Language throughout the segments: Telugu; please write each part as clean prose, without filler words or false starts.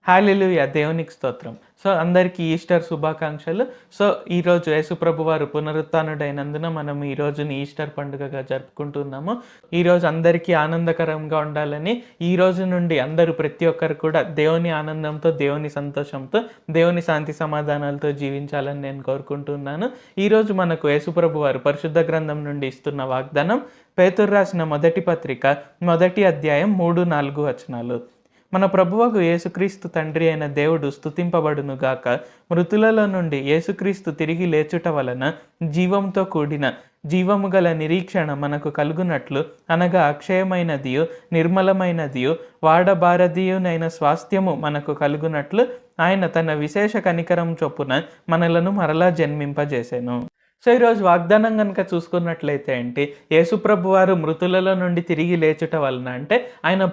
హల్లెలూయా! దేవునికి స్తోత్రం. సో, అందరికీ ఈస్టర్ శుభాకాంక్షలు. సో, ఈరోజు యేసుప్రభు వారు పునరుత్థానుడైనందున మనం ఈ రోజుని ఈస్టర్ పండుగగా జరుపుకుంటున్నాము. ఈరోజు అందరికీ ఆనందకరంగా ఉండాలని, ఈ రోజు నుండి అందరూ ప్రతి ఒక్కరు కూడా దేవుని ఆనందంతో, దేవుని సంతోషంతో, దేవుని శాంతి సమాధానాలతో జీవించాలని నేను కోరుకుంటున్నాను. ఈరోజు మనకు యేసుప్రభు వారు పరిశుద్ధ గ్రంథం నుండి ఇస్తున్న వాగ్దానం పేతురు రాసిన మొదటి పత్రిక, మొదటి అధ్యాయం 3, 4 వచనాలు. మన ప్రభువగు యేసుక్రీస్తు తండ్రి అయిన దేవుడు స్తుతింపబడును గాక. మృతులలో నుండి యేసుక్రీస్తు తిరిగి లేచుట వలన జీవంతో కూడిన జీవము గల నిరీక్షణ మనకు కలుగునట్లు, అనగా అక్షయమైనదియు నిర్మలమైనదియు వాడబారదియునైన స్వాస్థ్యము మనకు కలుగునట్లు ఆయన తన విశేష కనికరం చొప్పున మనలను మరలా జన్మింపజేసెను. సో, ఈరోజు వాగ్దానం కనుక చూసుకున్నట్లయితే ఏంటి, యేసుప్రభు వారు మృతులలో నుండి తిరిగి లేచుట వలన అంటే ఆయన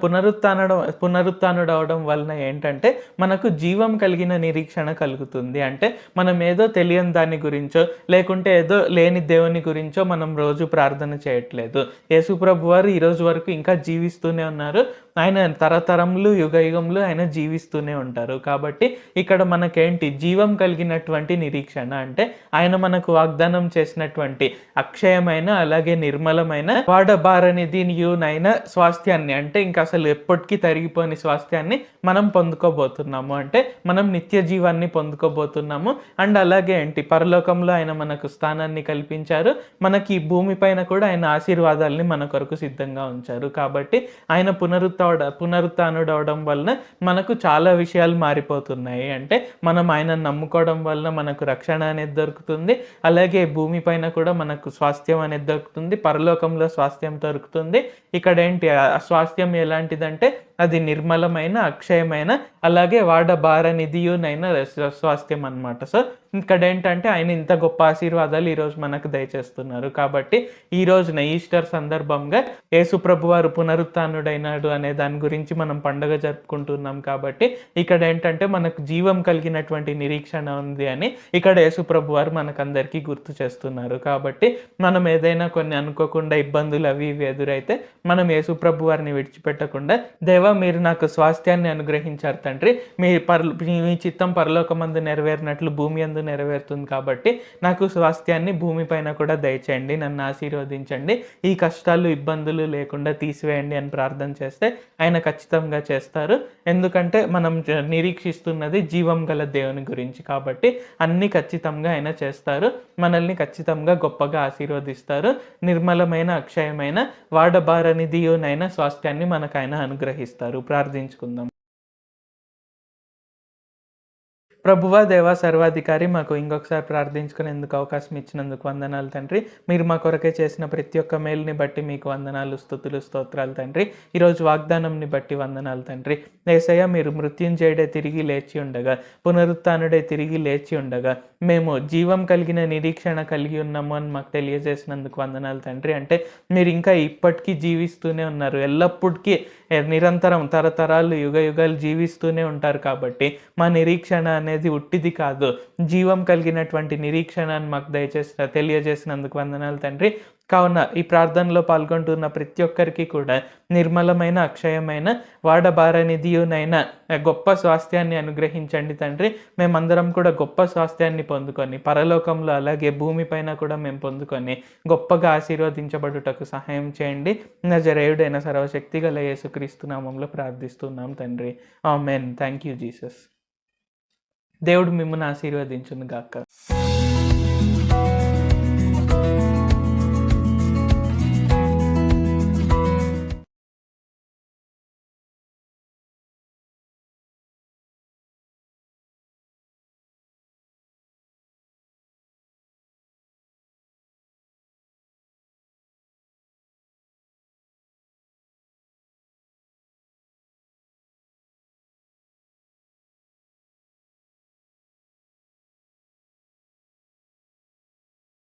పునరుత్థానుడవడం వలన ఏంటంటే మనకు జీవం కలిగిన నిరీక్షణ కలుగుతుంది. అంటే మనం ఏదో తెలియని దాని గురించో లేకుంటే ఏదో లేని దేవుని గురించో మనం రోజు ప్రార్థన చేయట్లేదు. యేసుప్రభు వారు ఈరోజు వరకు ఇంకా జీవిస్తూనే ఉన్నారు. ఆయన తరతరములు యుగయుగములు ఆయన జీవిస్తూనే ఉంటారు. కాబట్టి ఇక్కడ మనకేంటి జీవం కలిగినటువంటి నిరీక్షణ అంటే ఆయన మనకు వాగ్దానం చేసినటువంటి అక్షయమైన అలాగే నిర్మలమైన వాడబారనిదియునైన స్వాస్థ్యాన్ని అంటే ఇంకా అసలు ఎప్పటికీ తరిగిపోని స్వాస్థ్యాన్ని మనం పొందుకోబోతున్నాము. అంటే మనం నిత్య జీవాన్ని పొందుకోబోతున్నాము. అండ్ అలాగే ఏంటి పరలోకంలో ఆయన మనకు స్థానాన్ని కల్పించారు. మనకి ఈ భూమి పైన కూడా ఆయన ఆశీర్వాదాలని మన కొరకు సిద్ధంగా ఉంచారు. కాబట్టి ఆయన పునరుత్థానుడవడం వలన మనకు చాలా విషయాలు మారిపోతున్నాయి. అంటే మనం ఆయనను నమ్ముకోవడం వలన మనకు రక్షణ అనేది దొరుకుతుంది. అలాగే భూమి పైన కూడా మనకు స్వాస్థ్యం అనేది దొరుకుతుంది. పరలోకంలో స్వాస్థ్యం దొరుకుతుంది. ఇక్కడ ఏంటి ఆ స్వాస్థ్యం ఎలాంటిదంటే అది నిర్మలమైన అక్షయమైన అలాగే వాడబారనిదియునైన స్వాస్థ్యం అన్నమాట. సో, ఇక్కడ ఏంటంటే ఆయన ఇంత గొప్ప ఆశీర్వాదాలు ఈరోజు మనకు దయచేస్తున్నారు. కాబట్టి ఈ రోజున ఈస్టర్ సందర్భంగా యేసుప్రభు వారు పునరుత్థానుడైనాడు అనే దాని గురించి మనం పండుగ జరుపుకుంటున్నాం. కాబట్టి ఇక్కడ ఏంటంటే మనకు జీవం కలిగినటువంటి నిరీక్షణ ఉంది అని ఇక్కడ యేసుప్రభు వారు మనకందరికీ గుర్తు చేస్తున్నారు. కాబట్టి మనం ఏదైనా కొన్ని అనుకోకుండా ఇబ్బందులు అవి ఇవి ఎదురైతే మనం యేసుప్రభు వారిని విడిచిపెట్టకుండా, దేవా మీరు నాకు స్వాస్థ్యాన్ని అనుగ్రహించారు తండ్రి, మీ చిత్తం పరలోకమందు నెరవేరినట్లు భూమి యందు నెరవేరుతుంది. కాబట్టి నాకు స్వాస్థ్యాన్ని భూమి పైన కూడా దయచేయండి, నన్ను ఆశీర్వదించండి, ఈ కష్టాలు ఇబ్బందులు లేకుండా తీసివేయండి అని ప్రార్థన చేస్తే ఆయన ఖచ్చితంగా చేస్తారు. ఎందుకంటే మనం నిరీక్షిస్తున్నది జీవం గల దేవుని గురించి. కాబట్టి అన్నీ ఖచ్చితంగా ఆయన చేస్తారు. మనల్ని ఖచ్చితంగా గొప్పగా ఆశీర్వదిస్తారు. నిర్మలమైన అక్షయమైన వాడబారనిదియునైన స్వాస్థ్యాన్ని మనకు ఆయన అనుగ్రహిస్తారు. ప్రార్థించుకుందాం. ప్రభువా దేవా సర్వాధికారి, మాకు ఇంకొకసారి ప్రార్థించుకునేందుకు అవకాశం ఇచ్చినందుకు వందనాలు తండ్రి. మీరు మా కొరకే చేసిన ప్రతి ఒక్క మేలుని బట్టి మీకు వందనాలు, స్తుతులు, స్తోత్రాలు తండ్రి. ఈరోజు వాగ్దానంని బట్టి వందనాలు తండ్రి. యేసయ్య, మీరు మృత్యుంజయుడే తిరిగి లేచి ఉండగా, పునరుత్థానుడే తిరిగి లేచి ఉండగా మేము జీవం కలిగిన నిరీక్షణ కలిగి ఉన్నాము అని మాకు తెలియజేసినందుకు వందనాలు తండ్రి. అంటే మీరు ఇంకా ఇప్పటికీ జీవిస్తూనే ఉన్నారు, ఎల్లప్పటికీ నిరంతరం తరతరాలు యుగాలు జీవిస్తూనే ఉంటారు. కాబట్టి మా నిరీక్షణ అనేది ఉట్టిది కాదు, జీవం కలిగినటువంటి నిరీక్షణ అని మాకు తెలియజేసినందుకు వందనాలు తండ్రి. కావున ఈ ప్రార్థనలో పాల్గొంటున్న ప్రతి ఒక్కరికి కూడా నిర్మలమైన అక్షయమైన వాడబారనిదియునైన గొప్ప స్వాస్థ్యాన్ని అనుగ్రహించండి తండ్రి. మేమందరం కూడా గొప్ప స్వాస్థ్యాన్ని పొందుకొని పరలోకంలో అలాగే భూమి పైన కూడా మేము పొందుకొని గొప్పగా ఆశీర్వదించబడుటకు సహాయం చేయండి. నజరేయుడైన సర్వశక్తి గల యేసుక్రీస్తు నామంలో ప్రార్థిస్తున్నాం తండ్రి. ఆమేన్. Thank you Jesus. దేవుడు మిమ్మల్ని ఆశీర్వదించును గాక.